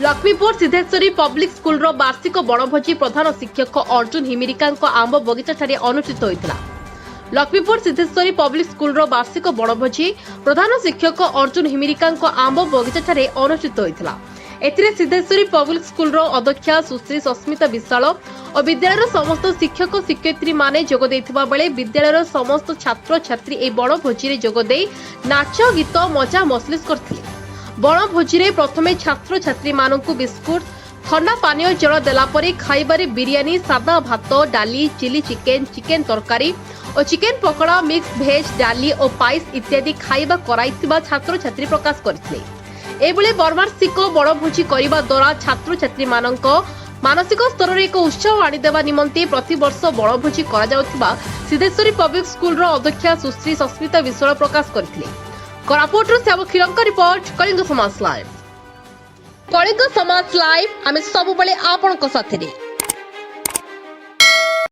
Laxmipur Siddheshwari public school रो वार्षिक बणभोजी प्रधान शिक्षक अर्जुन हिमिरिका आंब बगीचा ठारे अनुष्ठित होता। लक्ष्मीपुर सिद्धेश्वरी पब्लिक स्कूल रो वार्षिक बणभोजी प्रधान शिक्षक अर्जुन हिमिरिका आंब बगीचा ठारे अनुष्ठित होता। एथिरे सिद्धेश्वरी पब्लिक स्कूल रो अध्यक्षा सुश्री सस्मिता विशाल और विद्यालय समस्त शिक्षक शिक्षयित्री माने जोग देथिबा बेले विद्यालय समस्त छात्र छात्री ए बणभोजी रे जोग दे नाच गीत मजा मसलिस करथिले। बणभोजी रे प्रथमे छात्र छात्री मानकु बिस्कुट ठंडा पानीय जल देला परे खाइबारे बिरियानी सादा भात डाली चिली चिकेन चिकेन तरकारी और चिकेन पकोड़ा मिक्स भेज डाली और पाइस इत्यादि खाइबा कराइतिबा छात्र छात्री प्रकाश करथिले। एबले बर्वार्षिक बणभोजी करिबा द्वारा छात्र छात्री मानक मानसिक स्तर रे एक उत्साह आनिदेबा निमंते प्रतिवर्ष बणभोजी करा जाउथिबा सिद्धेश्वरी पब्लिक स्कूल रो अध्यक्षा सुश्री सस्मिता विश्वाल प्रकाश करथिले। कोरापुट रो श्याम खिरंक रिपोर्ट कलिंग समाज लाइव। कलिंग समाज लाइव आमे सब बळे आपनक साथरे।